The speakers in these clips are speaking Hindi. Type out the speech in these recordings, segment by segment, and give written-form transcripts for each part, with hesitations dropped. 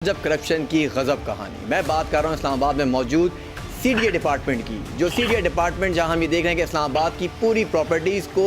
जब करप्शन की गजब कहानी, मैं बात कर रहा हूँ इस्लामाबाद में मौजूद सीडीए डिपार्टमेंट की। जो सीडीए डिपार्टमेंट जहाँ हम ये देख रहे हैं कि इस्लामाबाद की पूरी प्रॉपर्टीज़ को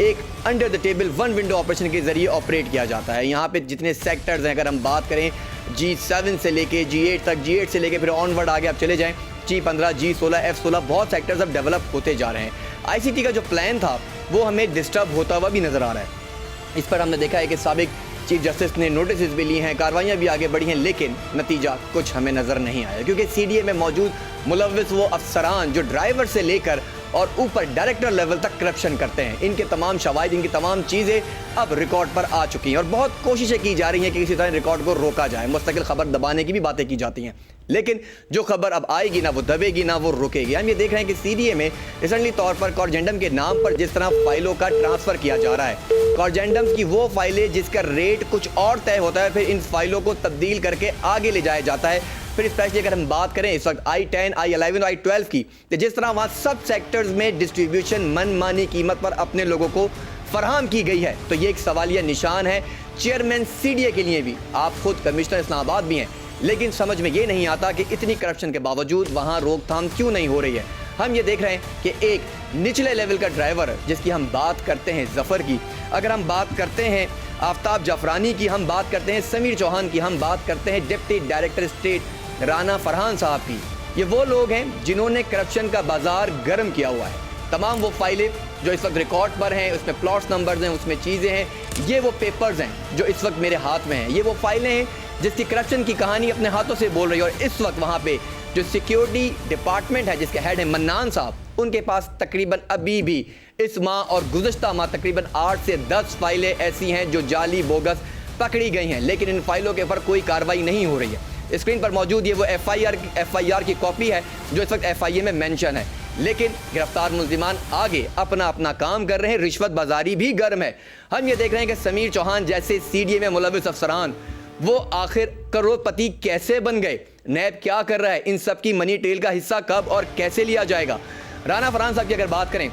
एक under the table one window operation के ज़रिए ऑपरेट किया जाता है। यहाँ पे जितने सेक्टर्स हैं, अगर हम बात करें G7 से लेके G8 तक, G8 से लेके फिर ऑनवर्ड आगे आप चले जाएँ G15, G16, F16, बहुत सेक्टर्स अब डेवलप होते जा रहे हैं। ICT का जो प्लान था वो हमें डिस्टर्ब होता हुआ भी नज़र आ रहा है। इस पर हमने देखा है कि साबिक चीफ जस्टिस ने नोटिस भी लिए हैं, कार्रवाइयाँ भी आगे बढ़ी हैं, लेकिन नतीजा कुछ हमें नज़र नहीं आया, क्योंकि सीडीए में मौजूद मुलव्विस वो अफसरान जो ड्राइवर से लेकर और ऊपर डायरेक्टर लेवल तक करप्शन करते हैं, इनके तमाम शवाहिद, इनकी तमाम चीज़ें अब रिकॉर्ड पर आ चुकी हैं और बहुत कोशिशें की जा रही हैं कि किसी तरह रिकॉर्ड को रोका जाए। मुस्तकिल खबर दबाने की भी बातें की जाती हैं, लेकिन जो खबर अब आएगी ना वो दबेगी ना वो रुकेगी। हम ये देख रहे हैं कि सीडीए में रिसेंटली तौर पर कॉर्जेंडम के नाम पर जिस तरह फाइलों का ट्रांसफ़र किया जा रहा है, कॉर्जेंडम की वो फाइलें जिसका रेट कुछ और तय होता है, फिर इन फाइलों को तब्दील करके आगे ले जाया जाता है। फिर स्पेशली अगर हम बात करें इस वक्त I10, I11, I12 की, तो जिस तरह वहाँ सब सेक्टर्स में डिस्ट्रीब्यूशन मनमानी कीमत पर अपने लोगों को फराहम की गई है, तो ये एक सवालिया निशान है चेयरमैन सीडीए के लिए भी। आप खुद कमिश्नर इस्लामाबाद भी हैं, लेकिन समझ में ये नहीं आता कि इतनी करप्शन के बावजूद वहाँ रोकथाम क्यों नहीं हो रही है। हम ये देख रहे हैं कि एक निचले लेवल का ड्राइवर, जिसकी हम बात करते हैं ज़फ़र की, अगर हम बात करते हैं आफ्ताब जाफरानी की, हम बात करते हैं समीर चौहान की, हम बात करते हैं deputy director state Rana Farhan साहब की, ये वो लोग हैं जिन्होंने करप्शन का बाजार गर्म किया हुआ है। तमाम वो फाइलें जो इस वक्त रिकॉर्ड पर हैं, उसमें प्लॉट्स नंबर्स हैं, उसमें चीज़ें हैं, ये वो पेपर्स हैं जो इस वक्त मेरे हाथ में हैं, ये वो फाइलें हैं जिसकी करप्शन की कहानी अपने हाथों से बोल रही है। और इस वक्त वहाँ पे जो सिक्योरिटी डिपार्टमेंट है, जिसके हेड है मन्नान साहब, उनके पास तकरीबन अभी भी इस माह और गुज़श्ता माह तकरीबन 8 से 10 फाइलें ऐसी हैं जो जाली बोगस पकड़ी गई हैं, लेकिन इन फाइलों के ऊपर कोई कार्रवाई नहीं हो रही है। स्क्रीन पर मौजूद ये वो एफआईआर की कॉपी है जो इस वक्त एफआईए में मेंशन है, लेकिन गिरफ्तार मुल्जिमान आगे अपना अपना काम कर रहे हैं। रिश्वत बाजारी भी गर्म है। हम ये देख रहे हैं कि समीर चौहान जैसे सीडीए में मुलव्विस अफसरान वो आखिर करोड़पति कैसे बन गए, नैब क्या कर रहा है, इन सब की मनी ट्रेल का हिस्सा कब और कैसे लिया जाएगा। राना फरहान साहब की अगर बात करें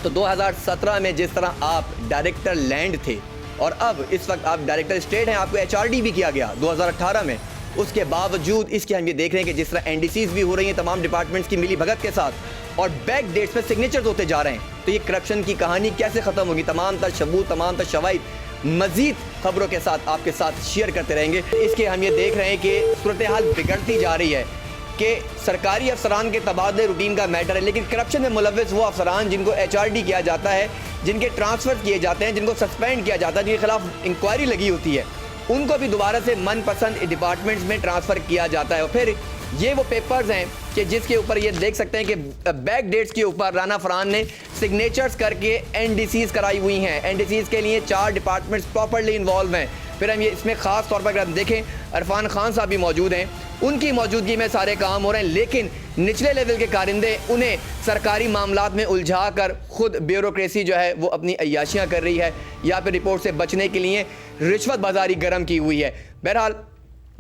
तो 2017 में जिस तरह आप डायरेक्टर लैंड थे और अब इस वक्त आप डायरेक्टर स्टेट हैं, आपको HRD भी किया गया 2018 में, उसके बावजूद इसके हम ये देख रहे हैं कि जिस तरह NDCs भी हो रही हैं तमाम डिपार्टमेंट्स की मिली भगत के साथ और बैक डेट्स पे सिग्नेचर्स होते जा रहे हैं, तो ये करप्शन की कहानी कैसे ख़त्म होगी। तमाम तर सबूत, तमाम तर शवाहिद मज़ीद खबरों के साथ आपके साथ शेयर करते रहेंगे। इसके हम ये देख रहे हैं कि सूरत हाल बिगड़ती जा रही है कि सरकारी अफसरान के तबादले रूटीन का मैटर है, लेकिन करप्शन में मुलव्विस वो अफसरान जिनको HRD किया जाता है, जिनके ट्रांसफ़र किए जाते हैं, जिनको सस्पेंड किया जाता है, जिनके खिलाफ इंक्वायरी लगी होती है, उनको भी दोबारा से मनपसंद डिपार्टमेंट्स में ट्रांसफ़र किया जाता है। और फिर ये वो पेपर्स हैं कि जिसके ऊपर ये देख सकते हैं कि बैक डेट्स के ऊपर राना फरहान ने सिग्नेचर्स करके NDCs कराई हुई हैं। NDCs के लिए 4 डिपार्टमेंट्स प्रॉपर्ली इन्वॉल्व हैं। फिर हम ये इसमें ख़ास तौर पर अगर हम देखें, इरफान खान साहब भी मौजूद हैं, उनकी मौजूदगी में सारे काम हो रहे हैं, लेकिन निचले लेवल के कारिंदे उन्हें सरकारी मामलात में उलझा कर खुद ब्यूरोक्रेसी जो है वो अपनी अय्याशियाँ कर रही है, या फिर रिपोर्ट से बचने के लिए रिश्वत बाजारी गर्म की हुई है। बहरहाल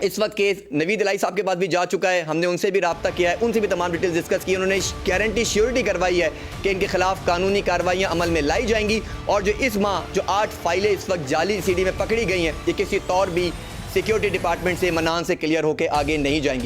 इस वक्त केस नवीद इलाही साहब के पास भी जा चुका है, हमने उनसे भी रब्ता किया है, उनसे भी तमाम डिटेल्स डिस्कस की। उन्होंने गारंटी श्योरिटी करवाई है कि इनके खिलाफ कानूनी कार्रवाइयाँ अमल में लाई जाएंगी और जो इस माह जो 8 फाइलें इस वक्त जाली सीडी में पकड़ी गई हैं, ये किसी तौर भी सिक्योरिटी डिपार्टमेंट से मनान से क्लियर होकर आगे नहीं जाएंगी।